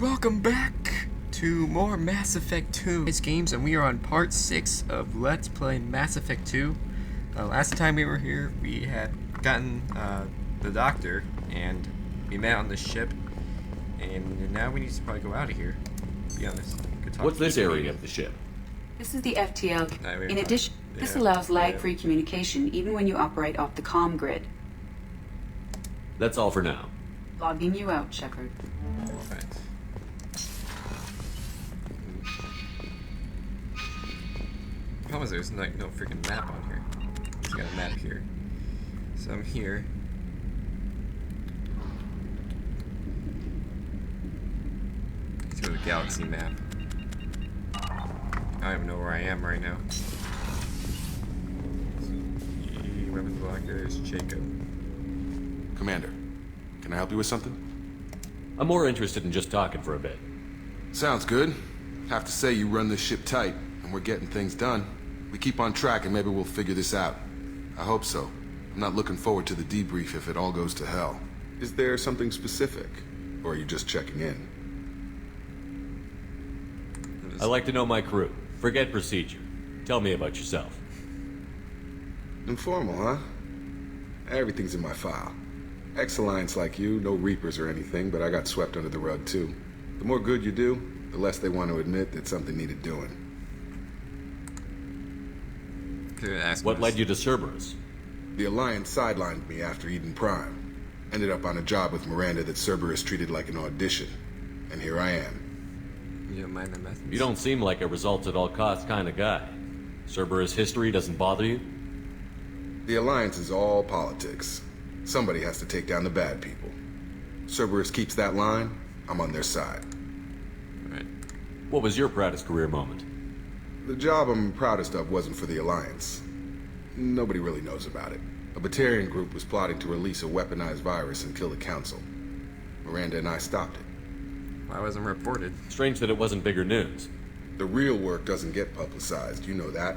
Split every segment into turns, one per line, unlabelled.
Welcome back to more Mass Effect 2 Heizgames, and we are on part 6 of Let's Play Mass Effect 2. Last time we were here, we had gotten the doctor, and we met on the ship, and now we need to probably go out of here. To be honest.
What's this area of the ship?
This is the FTL. In addition, this allows lag-free communication even when you operate off the comm grid.
That's all for now.
Logging you out, Shepard.
Alright. The problem is there's like no freaking map on here. Just got a map here. So I'm here. Let's go to the galaxy map. I don't even know where I am right now. Weapons block, there's Jacob.
Commander, can I help you with something?
I'm more interested in just talking for a bit.
Sounds good. Have to say you run this ship tight, and we're getting things done. We keep on track and maybe we'll figure this out. I hope so. I'm not looking forward to the debrief if it all goes to hell. Is there something specific? Or are you just checking in?
I like to know my crew. Forget procedure. Tell me about yourself.
Informal, huh? Everything's in my file. Ex-Alliance like you, no Reapers or anything, but I got swept under the rug too. The more good you do, the less they want to admit that something needed doing.
What led you to Cerberus?
The Alliance sidelined me after Eden Prime. Ended up on a job with Miranda that Cerberus treated like an audition. And here I am.
You don't mind the methods?
You don't seem like a results-at-all-costs kind of guy. Cerberus history doesn't bother you?
The Alliance is all politics. Somebody has to take down the bad people. Cerberus keeps that line, I'm on their side.
Right.
What was your proudest career moment?
The job I'm proudest of wasn't for the Alliance. Nobody really knows about it. A Batarian group was plotting to release a weaponized virus and kill the Council. Miranda and I stopped it.
Why wasn't reported?
Strange that it wasn't bigger news.
The real work doesn't get publicized, you know that.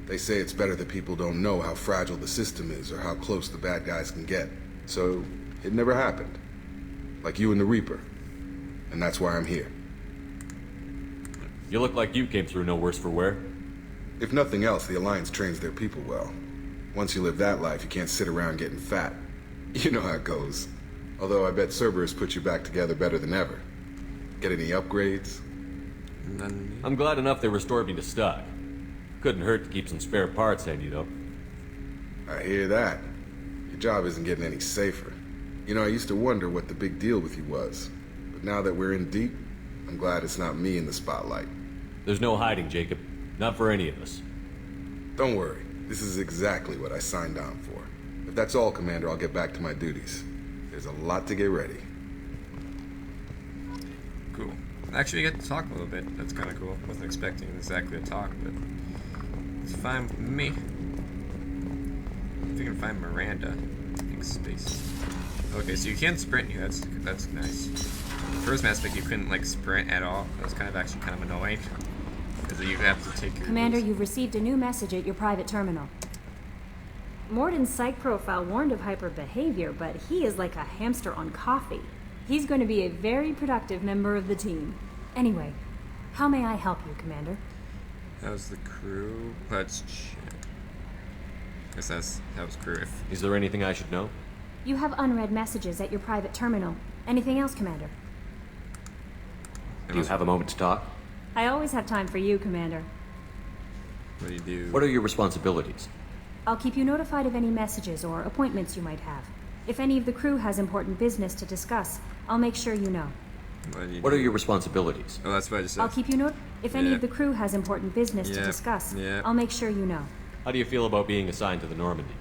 They say it's better that people don't know how fragile the system is or how close the bad guys can get. So, it never happened. Like you and the Reaper. And that's why I'm here.
You look like you came through no worse for wear.
If nothing else, the Alliance trains their people well. Once you live that life, you can't sit around getting fat. You know how it goes. Although I bet Cerberus put you back together better than ever. Get any upgrades?
None.
I'm glad enough they restored me to stock. Couldn't hurt to keep some spare parts handy, though.
I hear that. Your job isn't getting any safer. You know, I used to wonder what the big deal with you was. But now that we're in deep, I'm glad it's not me in the spotlight.
There's no hiding, Jacob. Not for any of us.
Don't worry. This is exactly what I signed on for. If that's all, Commander, I'll get back to my duties. There's a lot to get ready.
Cool. Actually, we get to talk a little bit. That's kind of cool. Wasn't expecting exactly to talk, but it's fine with me. If you can find Miranda, think space. Okay, so you can sprint here. That's nice. First Mass Effect, you couldn't like sprint at all. That was actually kind of annoying. Because you have to take your
Commander,
moves.
you've received a new message at your private terminal. Morden's psych profile warned of hyper behavior, but he is like a hamster on coffee. He's going to be a very productive member of the team. Anyway, how may I help you, Commander?
How's the crew? Let's check. Guess that's how's crew.
Is there anything I should know?
You have unread messages at your private terminal. Anything else, Commander?
Do you have a moment to talk?
I always have time for you, Commander.
What do you do?
What are your responsibilities?
I'll keep you notified of any messages or appointments you might have. If any of the crew has important business to discuss, I'll make sure you know.
What are your responsibilities?
Oh, that's what I just said.
I'll keep you if any
Yeah.
of the crew has important business to discuss, I'll make sure you know.
How do you feel about being assigned to the Normandy?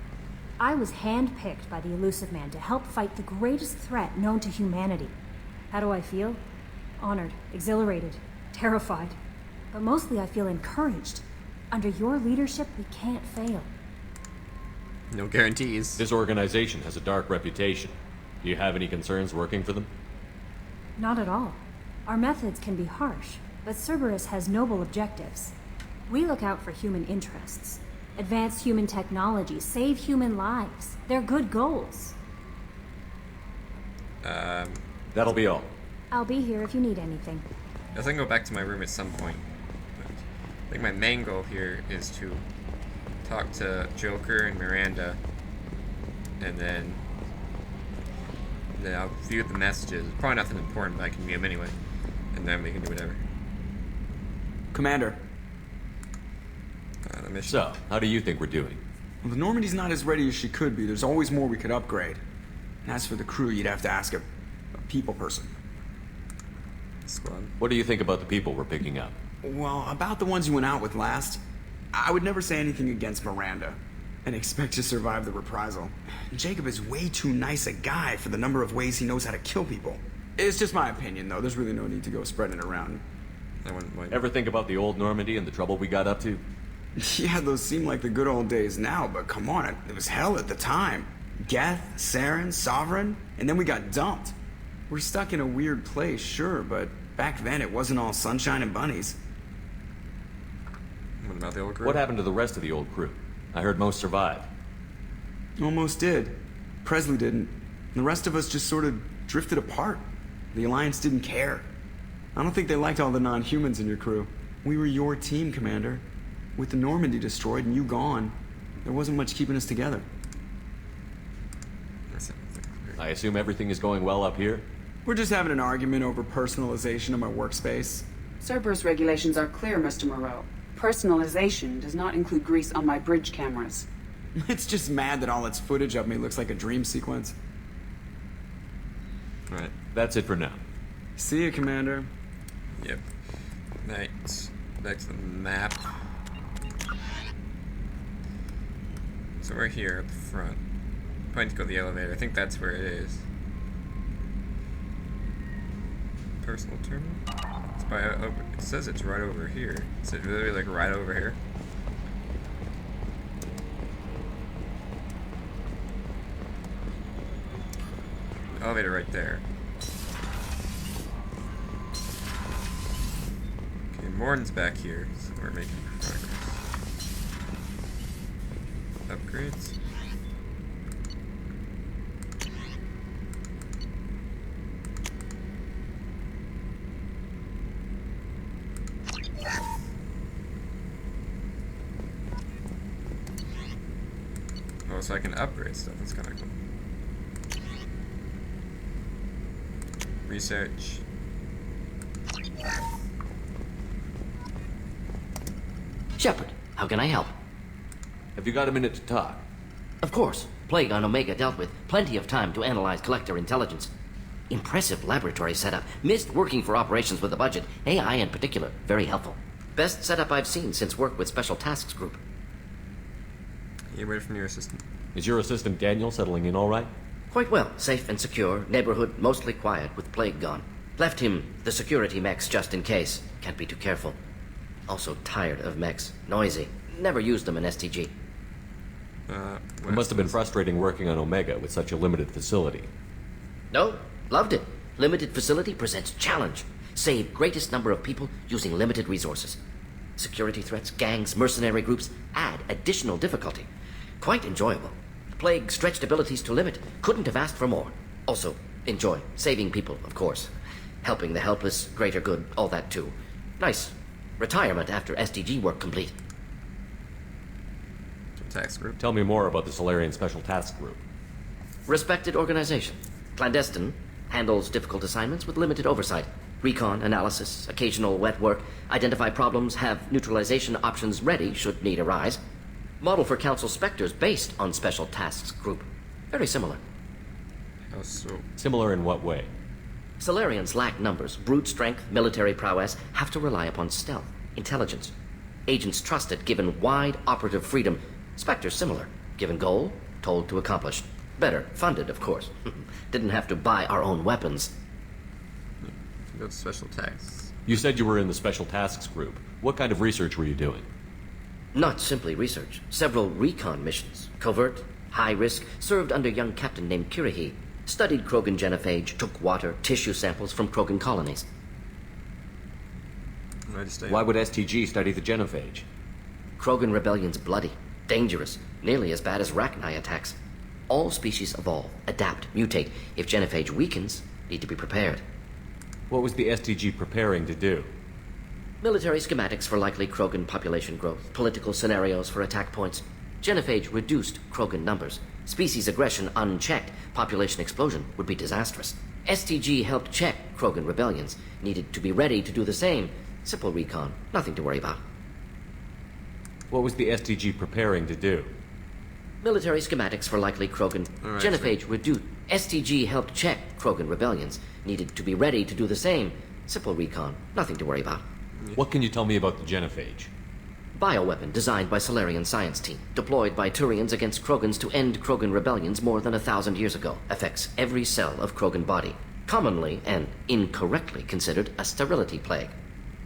I was handpicked by the Elusive Man to help fight the greatest threat known to humanity. How do I feel? Honored, exhilarated, terrified. But mostly I feel encouraged. Under your leadership, we can't fail.
No guarantees.
This organization has a dark reputation. Do you have any concerns working for them?
Not at all. Our methods can be harsh, but Cerberus has noble objectives. We look out for human interests. Advance human technology, save human lives. They're good goals.
That'll be all.
I'll be here if you need anything.
I think I'll go back to my room at some point. But I think my main goal here is to talk to Joker and Miranda, and then I'll view the messages. Probably nothing important, but I can view them anyway. And then we can do whatever.
Commander.
The mission.
So, how do you think we're doing?
Well, the Normandy's not as ready as she could be. There's always more we could upgrade. And as for the crew, you'd have to ask a people person.
Squad.
What do you think about the people we're picking up?
Well, about the ones you went out with last, I would never say anything against Miranda and expect to survive the reprisal. Jacob is way too nice a guy for the number of ways he knows how to kill people. It's just my opinion, though. There's really no need to go spreading it around.
Ever think about the old Normandy and the trouble we got up to?
Yeah, those seem like the good old days now, but come on, it was hell at the time. Geth, Saren, Sovereign, and then we got dumped. We're stuck in a weird place, sure, but back then it wasn't all sunshine and bunnies.
What about the old crew?
What happened to the rest of the old crew? I heard most survived.
Almost did. Presley didn't. The rest of us just sort of drifted apart. The Alliance didn't care. I don't think they liked all the non-humans in your crew. We were your team, Commander. With the Normandy destroyed and you gone, there wasn't much keeping us together.
I assume everything is going well up here?
We're just having an argument over personalization of my workspace.
Cerberus regulations are clear, Mr. Moreau. Personalization does not include grease on my bridge cameras.
It's just mad that all its footage of me looks like a dream sequence.
Right.
That's it for now.
See you, Commander.
Yep. Right. Back to the map. So we're here at the front. Probably need to go to the elevator. I think that's where it is. Personal terminal? It's by over. It says it's right over here. Is it really like right over here? Elevator right there. Okay, Morton's back here, so we're making progress. Upgrades. Oh, so I can upgrade stuff. That's kind of cool. Research.
Shepard, how can I help?
Have you got a minute to talk?
Of course. Plague on Omega dealt with. Plenty of time to analyze collector intelligence. Impressive laboratory setup. Missed working for operations with a budget. AI in particular. Very helpful. Best setup I've seen since work with Special Tasks Group.
You wait from your assistant.
Is your assistant Daniel settling in all right?
Quite well. Safe and secure. Neighborhood mostly quiet with Plague gone. Left him the security mechs just in case. Can't be too careful. Also tired of mechs. Noisy. Never used them in STG.
It must have been frustrating working on Omega with such a limited facility.
No, loved it. Limited facility presents challenge. Save greatest number of people using limited resources. Security threats, gangs, mercenary groups add additional difficulty. Quite enjoyable. Plague stretched abilities to limit. Couldn't have asked for more. Also, enjoy. Saving people, of course. Helping the helpless, greater good, all that too. Nice. Retirement after SDG work complete.
Tax group.
Tell me more about the Solarian Special Task Group.
Respected organization. Clandestine. Handles difficult assignments with limited oversight. Recon, analysis, occasional wet work. Identify problems, have neutralization options ready should need arise. Model for Council Spectres based on Special Tasks Group. Very similar.
How so?
Similar in what way?
Solarians lack numbers, brute strength, military prowess, have to rely upon stealth, intelligence. Agents trusted, given wide operative freedom. Spectres similar, given goal, told to accomplish. Better, funded, of course. Didn't have to buy our own weapons.
Go to special tasks.
You said you were in the Special Tasks Group. What kind of research were you doing?
Not simply research. Several recon missions. Covert, high risk, served under young captain named Kirihi. Studied Krogan genophage, took water, tissue samples from Krogan colonies.
Why would STG study the genophage?
Krogan rebellion's bloody, dangerous, nearly as bad as Rachni attacks. All species evolve, adapt, mutate. If genophage weakens, need to be prepared.
What was the STG preparing to do?
Military schematics for likely Krogan population growth, political scenarios for attack points. Genophage reduced Krogan numbers. Species aggression unchecked, population explosion would be disastrous. STG helped check Krogan rebellions, needed to be ready to do the same. Simple recon, nothing to worry about.
What was the STG preparing to do?
Military schematics for likely Krogan. Genophage reduced. STG helped check Krogan rebellions, needed to be ready to do the same. Simple recon, nothing to worry about.
What can you tell me about the genophage?
Bioweapon designed by Solarian science team, deployed by Turians against Krogans to end Krogan rebellions more than 1,000 years ago. Affects every cell of Krogan body. Commonly and incorrectly considered a sterility plague.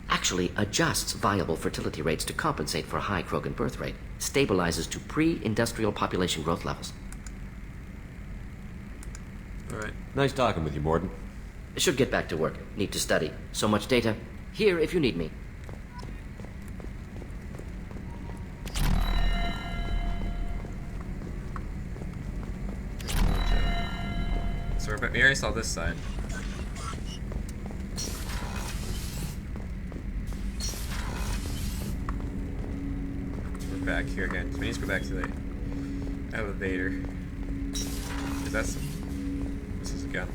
Actually adjusts viable fertility rates to compensate for a high Krogan birth rate. Stabilizes to pre-industrial population growth levels.
Alright.
Nice talking with you, Morden.
Should get back to work. Need to study. So much data. Here if you need me.
So we already saw this side. We're back here again. So we need to go back to the elevator. This is a gun.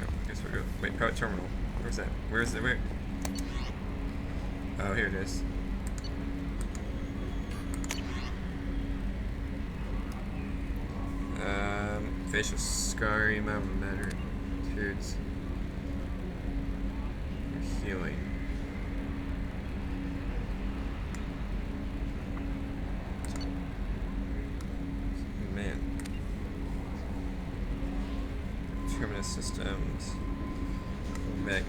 Oh, guess we're good. Wait, power terminal. Where's that? Where's it? Where? Oh, here it is. Facial scarring, matter, tears, healing. Man. Terminus systems. Magna.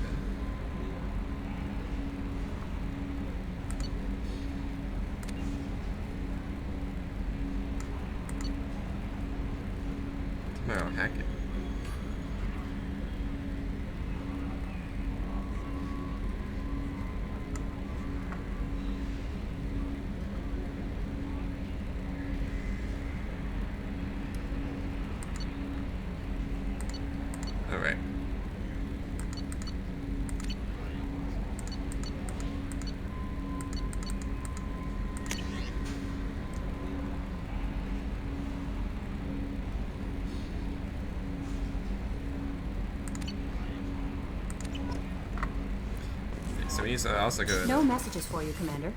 Oh, hack it. All right. So we need to also go.
No messages for you, Commander.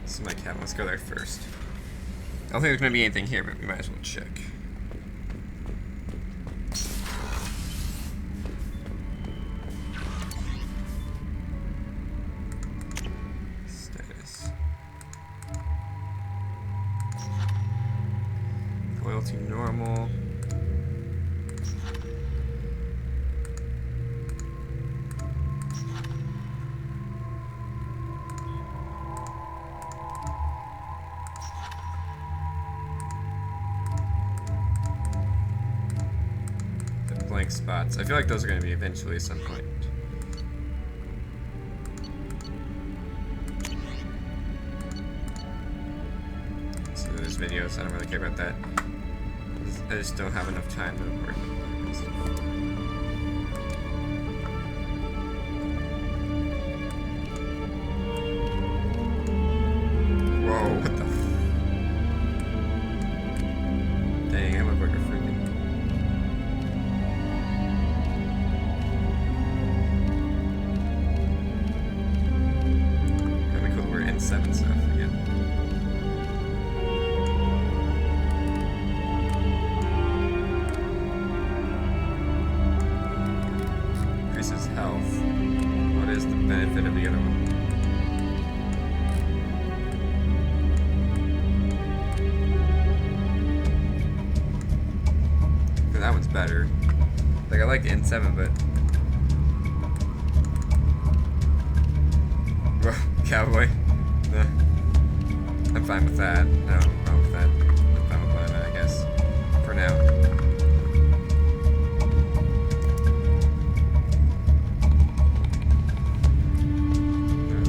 This is my cat. Let's go there first. I don't think there's gonna be anything here, but we might as well check. Status. Loyalty normal. The blank spots. I feel like those are going to be eventually at some point. So there's videos. I don't really care about that. I just don't have enough time to work on that stuff. Whoa, what the dang, I look like a freaking... That'd be cool, we're in 7 stuff again. Increases health. What is the benefit of the other one? That one's better. Like, I like the N7, but... Cowboy? Nah. I'm fine with that. No, I'm fine with that. I'm fine with what I'm at, I guess. For now.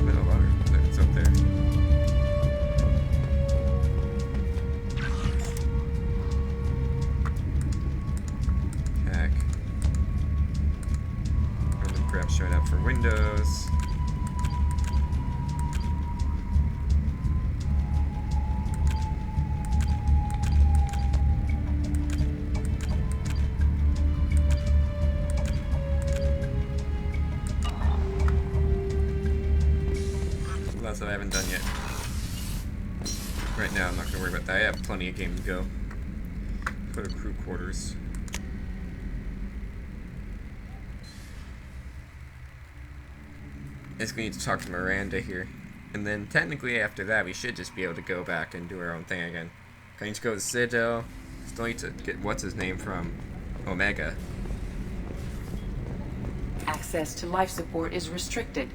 Middle water. It's up there. I haven't done yet. Right now, I'm not gonna worry about that. I have plenty of game to go. Go to crew quarters. I just need to talk to Miranda here. And then technically after that, we should just be able to go back and do our own thing again. I need to go to Citadel. Still need to get what's his name from Omega.
Access to life support is restricted.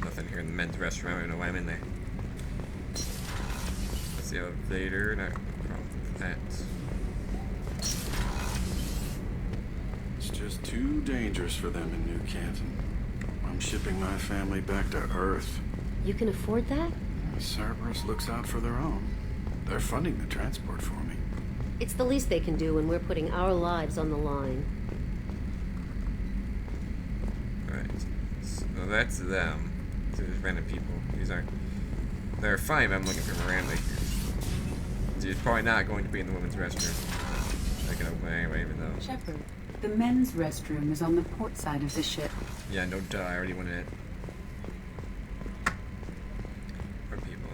Nothing here in the men's restroom. I don't know why I'm in there. That's the elevator. Not a problem with that.
It's just too dangerous for them in New Canton. I'm shipping my family back to Earth.
You can afford that?
Cerberus looks out for their own. They're funding the transport for me.
It's the least they can do when we're putting our lives on the line.
Alright. So that's them. So there's random people. These aren't. There are 5. I'm looking for Miranda here. She's probably not going to be in the women's restroom. I can open it anyway, even though.
Shepard, the men's restroom is on the port side of the ship.
Yeah, no duh. I already went in it. Poor people.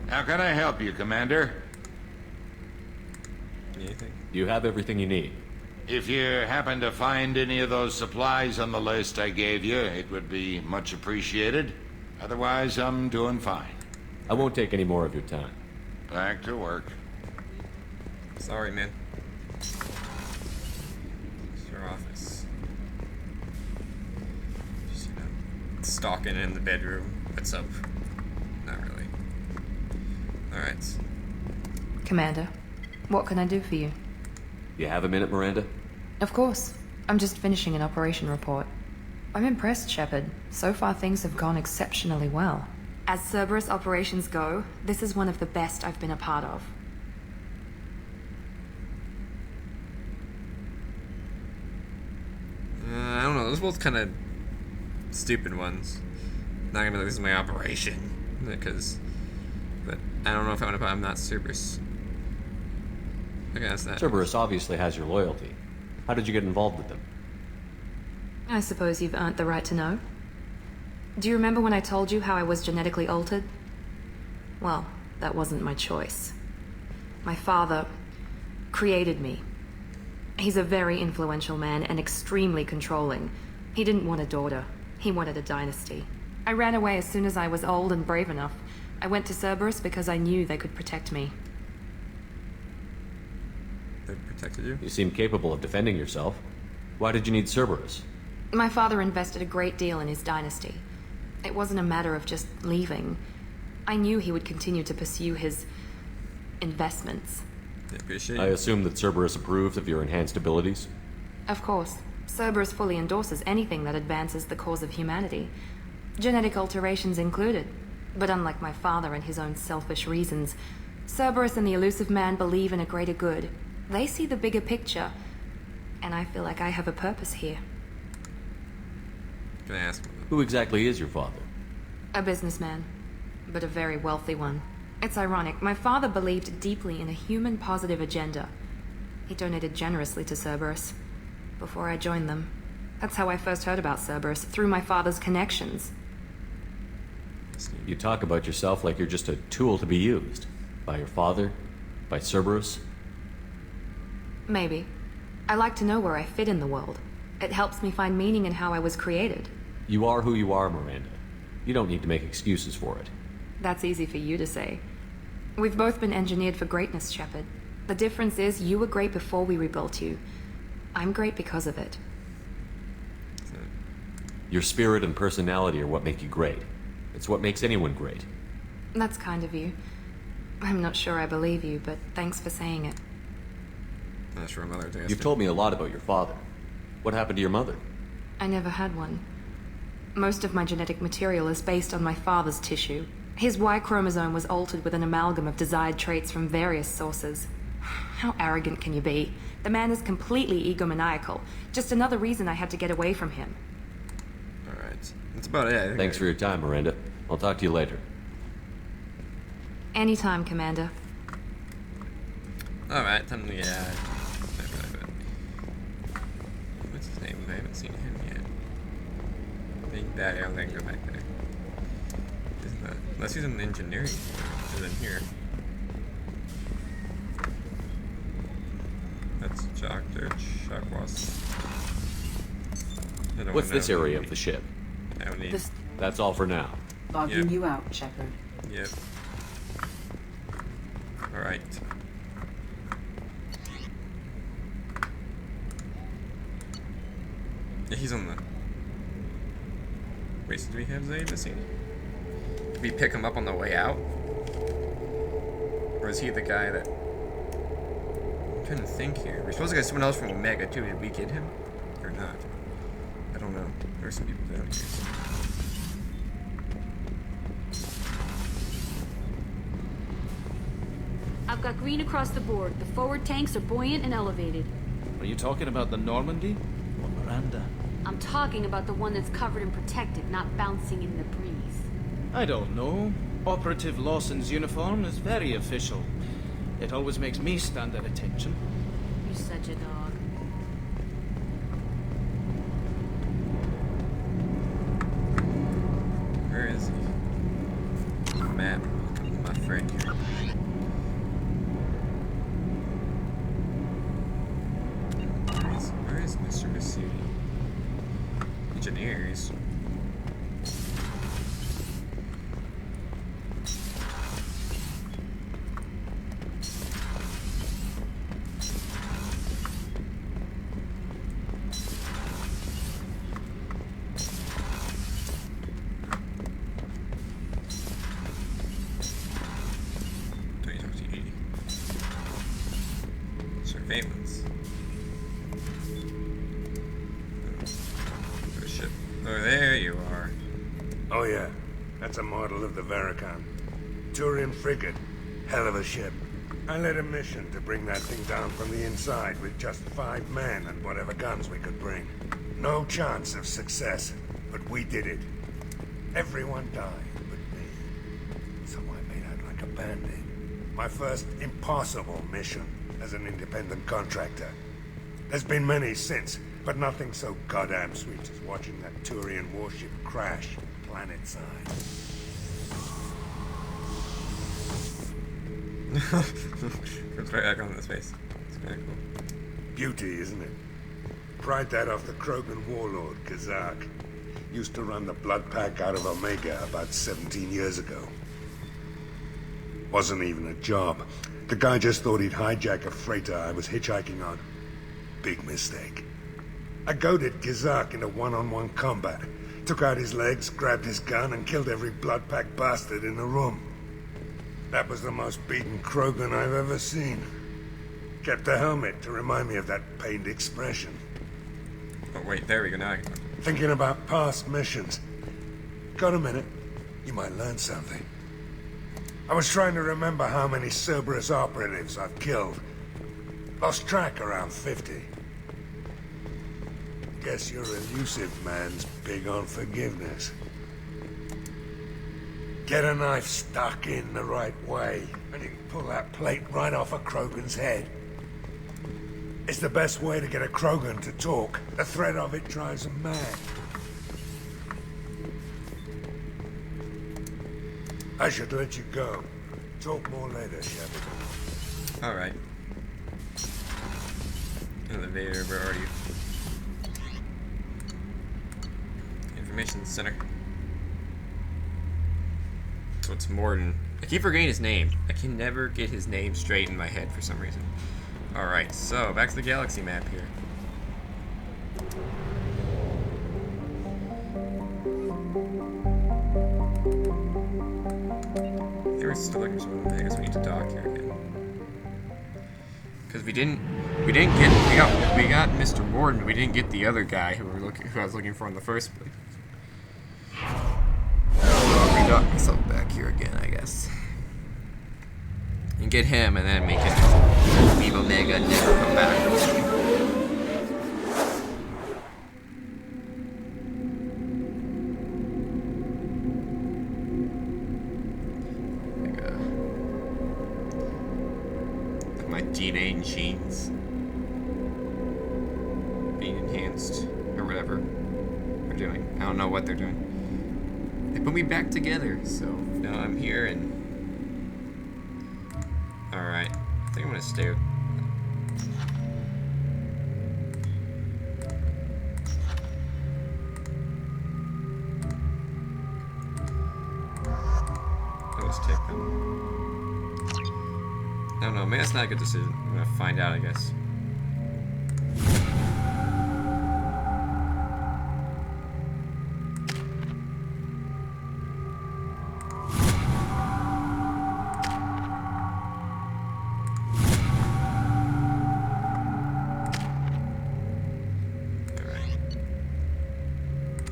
How can I help you, Commander?
Anything?
You have everything you need.
If you happen to find any of those supplies on the list I gave you, it would be much appreciated. Otherwise, I'm doing fine.
I won't take any more of your time.
Back to work.
Sorry, man. It's your office. Just, you know, stalking in the bedroom. What's up? Not really. Alright.
Commander, what can I do for you?
You have a minute, Miranda?
Of course. I'm just finishing an operation report. I'm impressed, Shepard. So far things have gone exceptionally well. As Cerberus operations go, this is one of the best I've been a part of.
I don't know. Those are both kind of stupid ones. Not gonna be like, this is my operation. But I don't know if I want to put. I'm not Cerberus. Okay, that's that.
Cerberus obviously has your loyalty. How did you get involved with them?
I suppose you've earned the right to know. Do you remember when I told you how I was genetically altered? Well, that wasn't my choice. My father created me. He's a very influential man and extremely controlling. He didn't want a daughter. He wanted a dynasty. I ran away as soon as I was old and brave enough. I went to Cerberus because I knew they could protect me.
They protected you?
You seem capable of defending yourself. Why did you need Cerberus?
My father invested a great deal in his dynasty. It wasn't a matter of just leaving. I knew he would continue to pursue his investments.
I appreciate
I
it.
assume that Cerberus approves of your enhanced abilities?
Of course. Cerberus fully endorses anything that advances the cause of humanity. Genetic alterations included. But unlike my father and his own selfish reasons, Cerberus and the Elusive Man believe in a greater good. They see the bigger picture, and I feel like I have a purpose here.
Can I ask?
Who exactly is your father?
A businessman, but a very wealthy one. It's ironic, my father believed deeply in a human-positive agenda. He donated generously to Cerberus before I joined them. That's how I first heard about Cerberus, through my father's connections.
You talk about yourself like you're just a tool to be used. By your father? By Cerberus?
Maybe. I like to know where I fit in the world. It helps me find meaning in how I was created.
You are who you are, Miranda. You don't need to make excuses for it.
That's easy for you to say. We've both been engineered for greatness, Shepard. The difference is you were great before we rebuilt you. I'm great because of it.
Your spirit and personality are what make you great. It's what makes anyone great.
That's kind of you. I'm not sure I believe you, but thanks for saying it.
I'm not sure my mother
You've told me a lot about your father. What happened to your mother?
I never had one. Most of my genetic material is based on my father's tissue. His Y chromosome was altered with an amalgam of desired traits from various sources. How arrogant can you be? The man is completely egomaniacal. Just another reason I had to get away from him.
Alright. That's about it. I think.
Thanks for your time, Miranda. I'll talk to you later.
Anytime, Commander.
Alright, time to, haven't seen him yet. Big bad alien, go back there. Isn't that, unless he's in engineering, is in here. That's Dr. Chakwas.
What's this area of the ship?
I don't need.
That's all for now.
Logging you out, Shepard.
Yep. Alright. Yeah, he's on the... Wait, so do we have Zay missing? Did we pick him up on the way out? Or is he the guy that... I'm trying to think here. We're supposed to get someone else from Omega too. Did we get him? Or not? I don't know. There's some people down here.
I've got green across the board. The forward tanks are buoyant and elevated.
Are you talking about the Normandy? Or Miranda?
I'm talking about the one that's covered and protected, not bouncing in the breeze.
I don't know. Operative Lawson's uniform is very official. It always makes me stand at attention.
You're such a dog.
Where is he? Map. My friend here. Where is Mr. Masudi? Engineers. Surveillance. Oh, there you are.
Oh yeah, that's a model of the Veracon. Turian frigate. Hell of a ship. I led a mission to bring that thing down from the inside with just 5 men and whatever guns we could bring. No chance of success, but we did it. Everyone died but me. So I made out like a bandit. My first impossible mission as an independent contractor. There's been many since, but nothing so goddamn sweet as watching that Turian warship crash planet-side.
Goes right back on his face. It's kind of cool.
Beauty, isn't it? Pried that off the Krogan warlord, Kazak. Used to run the blood pack out of Omega about 17 years ago. Wasn't even a job. The guy just thought he'd hijack a freighter I was hitchhiking on. Big mistake. I goaded Kazak into one-on-one combat. Took out his legs, grabbed his gun, and killed every blood pack bastard in the room. That was the most beaten Krogan I've ever seen. Kept the helmet to remind me of that pained expression.
Oh wait, there we go, now I can...
Thinking about past missions. Got a minute? You might learn something. I was trying to remember how many Cerberus operatives I've killed. Lost track around 50. Guess your elusive man's big on forgiveness. Get a knife stuck in the right way, and you can pull that plate right off a Krogan's head. It's the best way to get a Krogan to talk. The threat of it drives them mad. I should let you go. Talk more later, Shepard.
Alright. Elevator, where are you? Information Center. So it's Morden. I keep forgetting his name. I can never get his name straight in my head for some reason. Alright, so back to the galaxy map here. We're still looking for someone. I guess we need to dock here again. Because we got Mr. Morden, but we didn't get the other guy who I was looking for in the first place. I'll redock myself back here again, I guess. And get him, and then we can leave Omega and never come back. DNA genes being enhanced or whatever. whatever they're doing. I don't know what they're doing. They put me back together, so now I'm here and... Alright, I think I'm gonna stay with... Let's take them. I don't know, maybe that's not a good decision. I'm gonna find out, I guess.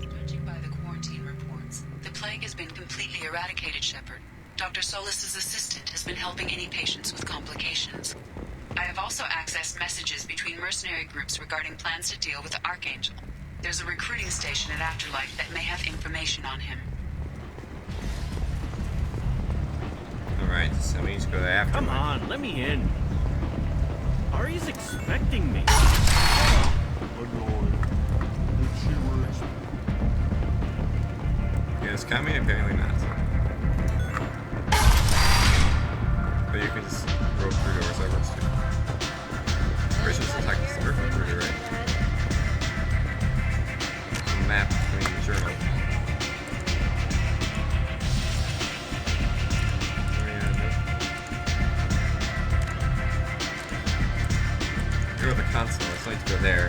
Judging by the quarantine reports, the plague has been completely eradicated, Shepard. Dr. Solis's assistant has been helping any patients with complications. I have also accessed messages between mercenary groups regarding plans to deal with the Archangel. There's a recruiting station at Afterlife that may have information on him.
Alright, so we need to go to Afterlife.
Come on, let me in. Ari's expecting me.
Yes, coming, apparently not. But you can just roll through doors, that works too. Christian's attack is the perfect through, right? There's a map between the journal. Go to the console, it's only to go there.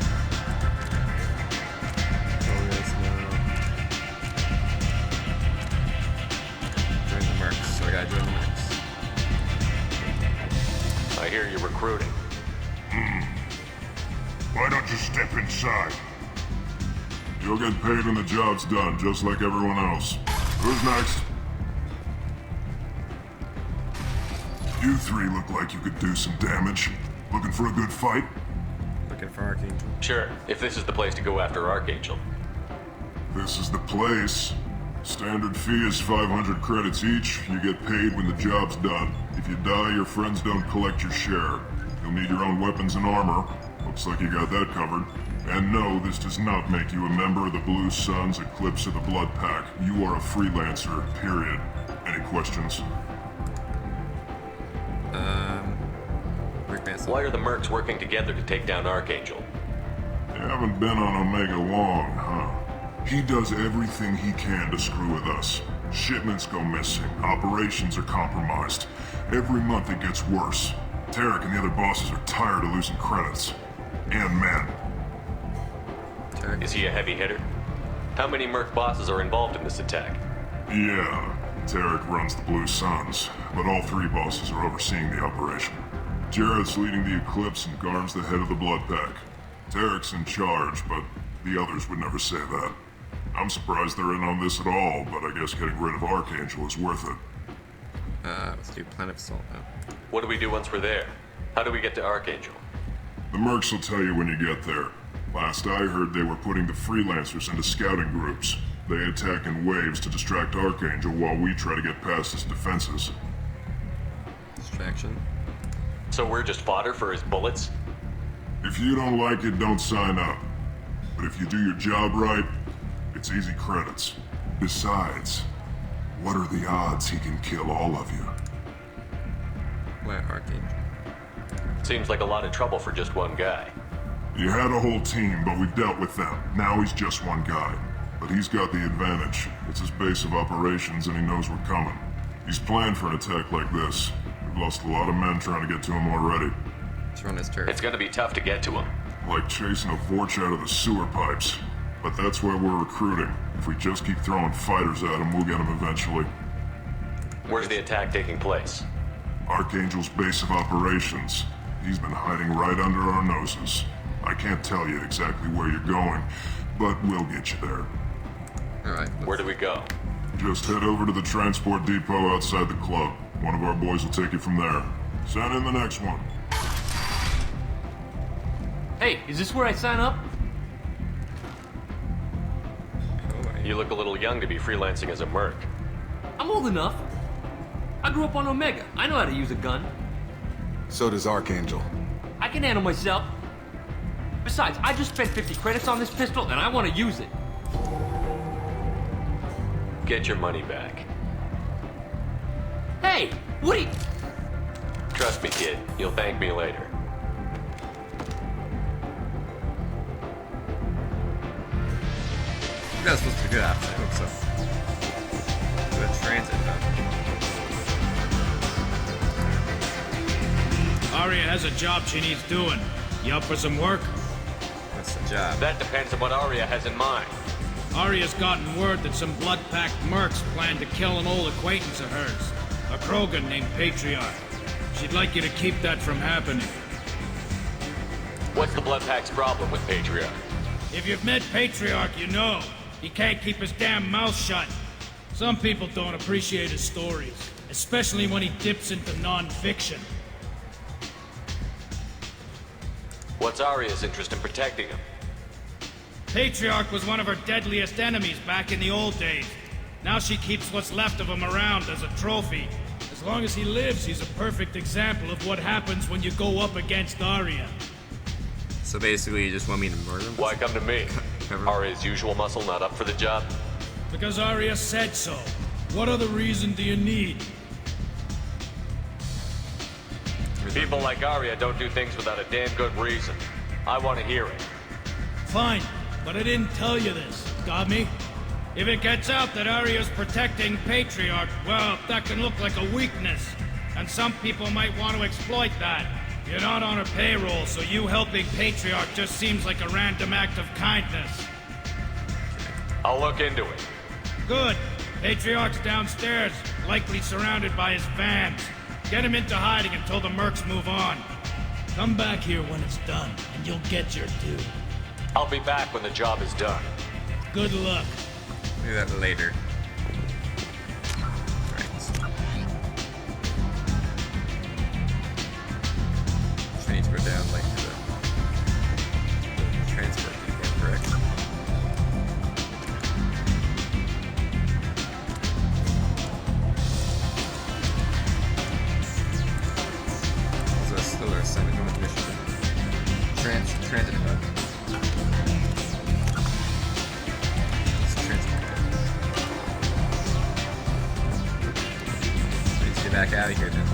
Join the Mercs, so I gotta join the Mercs.
I hear you're recruiting.
Why don't you step inside? You'll get paid when the job's done, just like everyone else. Who's next? You three look like you could do some damage. Looking for a good fight?
Looking for Archangel.
Sure, if this is the place to go after Archangel.
This is the place. Standard fee is 500 credits each. You get paid when the job's done. If you die, your friends don't collect your share. You'll need your own weapons and armor. Looks like you got that covered. And no, this does not make you a member of the Blue Suns, Eclipse, or the Blood Pack. You are a freelancer, period. Any questions?
Why are the Mercs working together to take down Archangel?
You haven't been on Omega long, huh? He does everything he can to screw with us. Shipments go missing, operations are compromised. Every month it gets worse. Tarek and the other bosses are tired of losing credits. And men.
Is he a heavy hitter? How many Merc bosses are involved in this attack?
Yeah, Tarek runs the Blue Suns, but all three bosses are overseeing the operation. Jared's leading the Eclipse and Garm's the head of the Blood Pack. Tarek's in charge, but the others would never say that. I'm surprised they're in on this at all, but I guess getting rid of Archangel is worth it.
Let's do Planet Assault now.
What do we do once we're there? How do we get to Archangel?
The Mercs will tell you when you get there. Last I heard, they were putting the freelancers into scouting groups. They attack in waves to distract Archangel while we try to get past his defenses.
Distraction.
So we're just fodder for his bullets?
If you don't like it, don't sign up. But if you do your job right, it's easy credits. Besides, what are the odds he can kill all of you?
What Archangel?
Seems like a lot of trouble for just one guy.
You had a whole team, but we've dealt with them. Now he's just one guy. But he's got the advantage. It's his base of operations and he knows we're coming. He's planned for an attack like this. We've lost a lot of men trying to get to him already.
Let's run his turret.
It's gonna be tough to get to him.
Like chasing a Vorch out of the sewer pipes. But that's why we're recruiting. If we just keep throwing fighters at him, we'll get him eventually.
Where's the attack taking place?
Archangel's base of operations. He's been hiding right under our noses. I can't tell you exactly where you're going, but we'll get you there.
Alright.
Where do we go?
Just head over to the transport depot outside the club. One of our boys will take you from there. Send in the next one.
Hey, is this where I sign up?
You look a little young to be freelancing as a Merc.
I'm old enough. I grew up on Omega. I know how to use a gun.
So does Archangel.
I can handle myself.
Besides, I just spent 50 credits on this pistol, and I want to use it.
Get your money back.
Hey, what are you...
Trust me, kid. You'll thank me later.
That's supposed to be a good option, I hope so. Good transit, though.
Aria has a job she needs doing. You up for some work?
What's the job?
That depends on what Aria has in mind.
Aria's gotten word that some blood-packed mercs plan to kill an old acquaintance of hers, a Krogan named Patriarch. She'd like you to keep that from happening.
What's the Blood Pack's problem with Patriarch?
If you've met Patriarch, you know. He can't keep his damn mouth shut. Some people don't appreciate his stories, especially when he dips into non-fiction.
What's Aria's interest in protecting him?
Patriarch was one of her deadliest enemies back in the old days. Now she keeps what's left of him around as a trophy. As long as he lives, he's a perfect example of what happens when you go up against Aria.
So basically, you just want me to murder him?
Why come to me? Aria's usual muscle not up for the job?
Because Aria said so. What other reason do you need?
People like Aria don't do things without a damn good reason. I want to hear it.
Fine, but I didn't tell you this. Got me? If it gets out that Aria's protecting Patriarch, well, that can look like a weakness. And some people might want to exploit that. You're not on her payroll, so you helping Patriarch just seems like a random act of kindness.
I'll look into it.
Good. Patriarch's downstairs, likely surrounded by his fans. Get him into hiding until the mercs move on. Come back here when it's done, and you'll get your due.
I'll be back when the job is done.
Good luck.
Do that later. I need to go down like the transport depot, correct? So that's still our assignment going to mission. Transit hub. It's transport hub. Let's get back out of here then.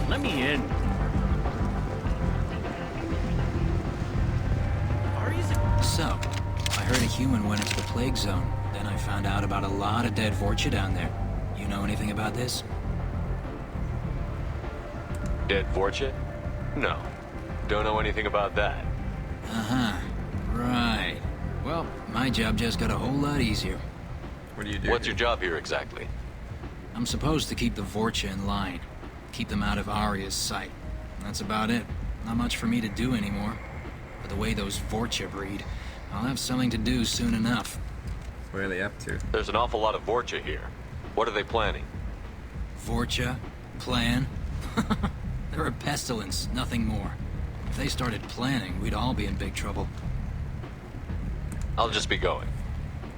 Let me in.
So, I heard a human went into the plague zone. Then I found out about a lot of dead Vorcha down there. You know anything about this?
Dead Vorcha? No. Don't know anything about that.
Uh-huh. Right. Well, my job just got a whole lot easier.
What do you do?
What's your job here exactly?
I'm supposed to keep the Vorcha in line. Keep them out of Aria's sight. That's about it. Not much for me to do anymore. But the way those Vorcha breed, I'll have something to do soon enough.
What are they up to?
There's an awful lot of Vorcha here. What are they planning?
Vorcha? Plan? They're a pestilence, nothing more. If they started planning, we'd all be in big trouble.
I'll just be going.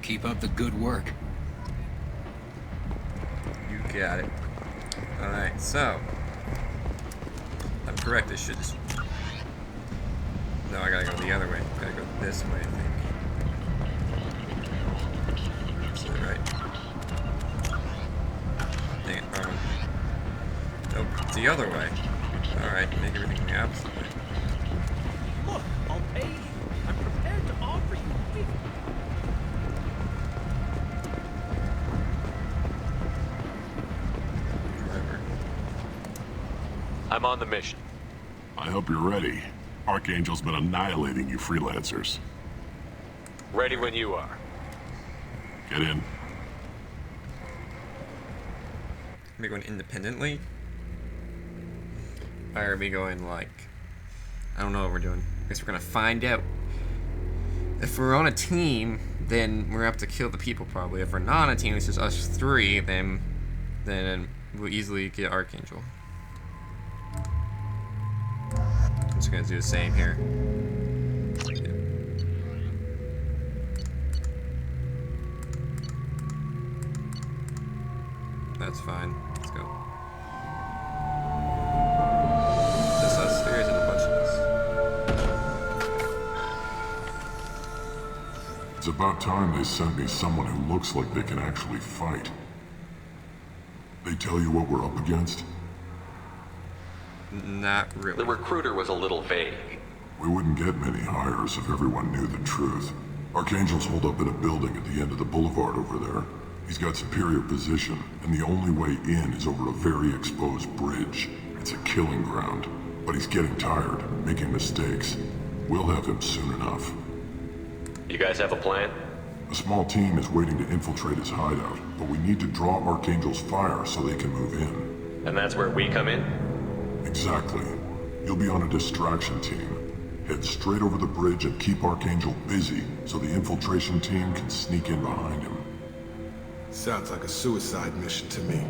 Keep up the good work.
You got it. Alright, so... I'm correct, this should just... No, I gotta go the other way. I gotta go this way, I think. Is that right? Dang it, wrong one. Nope, it's the other way. Alright, make everything the opposite way.
Look, I'll pay you. I'm prepared to offer you anything.
I'm on the mission.
I hope you're ready. Archangel's been annihilating you freelancers.
Ready when you are.
Get in.
Are we going independently? Or are we going like... I don't know what we're doing. I guess we're gonna find out. If we're on a team, then we're gonna have to kill the people probably. If we're not on a team, it's just us three, then we'll easily get Archangel. I'm just gonna do the same here. That's fine. Let's go. Just us stairs and a bunch of us.
It's about time they sent me someone who looks like they can actually fight. They tell you what we're up against?
Not really.
The recruiter was a little vague.
We wouldn't get many hires if everyone knew the truth. Archangel's holed up in a building at the end of the boulevard over there. He's got superior position, and the only way in is over a very exposed bridge. It's a killing ground, but he's getting tired, making mistakes. We'll have him soon enough.
You guys have a plan?
A small team is waiting to infiltrate his hideout, but we need to draw Archangel's fire so they can move in.
And that's where we come in?
Exactly. You'll be on a distraction team. Head straight over the bridge and keep Archangel busy so the infiltration team can sneak in behind him.
Sounds like a suicide mission to me.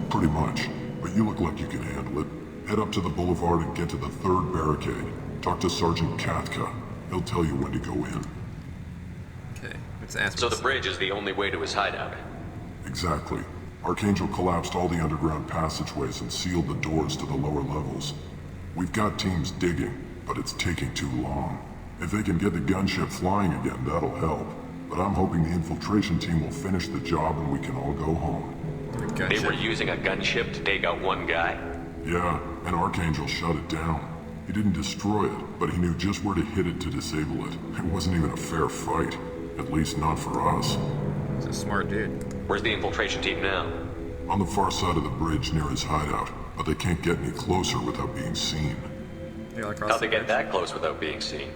Pretty much, but you look like you can handle it. Head up to the boulevard and get to the 3rd barricade. Talk to Sergeant Katka. He'll tell you when to go in.
Okay, let's ask.
So the bridge is the only way to his hideout?
Exactly. Archangel collapsed all the underground passageways and sealed the doors to the lower levels. We've got teams digging, but it's taking too long. If they can get the gunship flying again, that'll help. But I'm hoping the infiltration team will finish the job and we can all go home.
They were using a gunship to take out one guy?
Yeah, and Archangel shut it down. He didn't destroy it, but he knew just where to hit it to disable it. It wasn't even a fair fight. At least not for us.
He's a smart dude.
Where's the infiltration team now?
On the far side of the bridge near his hideout, but they can't get any closer without being seen.
How'd they get that close without being seen?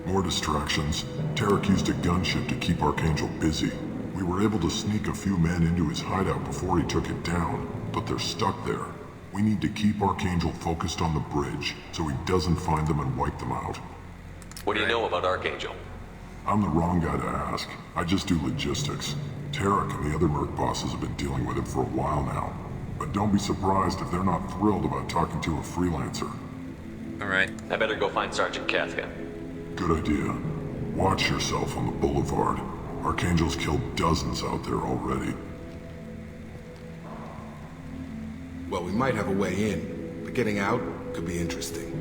More distractions. Tarek used a gunship to keep Archangel busy. We were able to sneak a few men into his hideout before he took it down, but they're stuck there. We need to keep Archangel focused on the bridge so he doesn't find them and wipe them out.
What do you know about Archangel?
I'm the wrong guy to ask. I just do logistics. Tarek and the other Merc bosses have been dealing with him for a while now. But don't be surprised if they're not thrilled about talking to a freelancer.
Alright.
I better go find Sergeant Katka.
Good idea. Watch yourself on the boulevard. Archangel's killed dozens out there already.
Well, we might have a way in, but getting out could be interesting.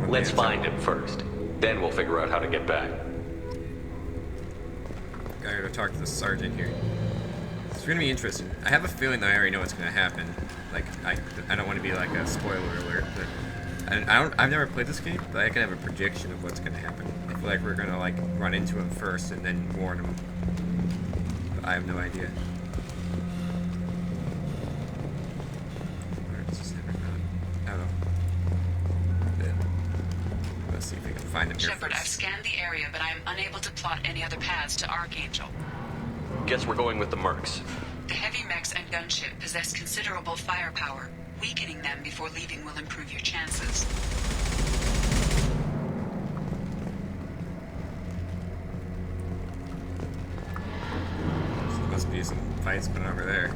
Let's find him first. Then we'll figure out how to get back.
I gotta talk to the sergeant here. It's gonna be interesting. I have a feeling that I already know what's gonna happen. Like, I don't want to be like a spoiler alert, but I've never played this game, but I can have a prediction of what's gonna happen. I feel like we're gonna like run into him first and then warn him. But I have no idea. Where does this ever go? I don't know. Let's see if we can find him here
Shepard,
first.
I've scanned the area, but I am unable to plot any other paths to Archangel.
Guess we're going with the Mercs.
The heavy mechs and gunship possess considerable firepower. Weakening them before leaving will improve your chances.
There must be some fights going over there.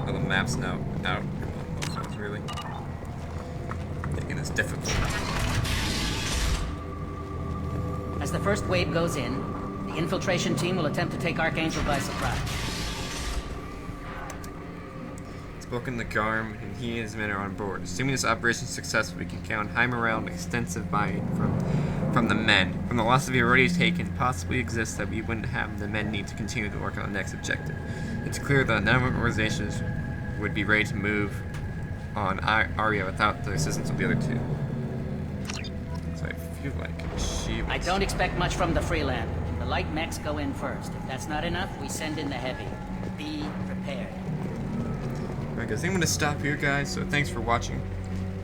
Oh, the map's now out. Come on, really making this difficult.
As the first wave goes in, the infiltration team will attempt to take Archangel by surprise.
Spoken the Garm, and he and his men are on board. Assuming this operation is successful, we can count high morale and extensive buy-in from the men. From the loss we've already taken, possibly exists that we wouldn't have the men need to continue to work on the next objective. It's clear that none of our organizations would be ready to move on Arya without the assistance of the other two. So I feel like she was...
I don't expect much from the Freeland. The light mechs go in first. If that's not enough, we send in the heavy. Be prepared.
Alright guys, I'm going to stop here guys, so thanks for watching.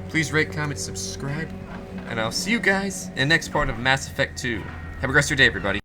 Please rate, comment, subscribe, and I'll see you guys in the next part of Mass Effect 2. Have a great rest of your day everybody.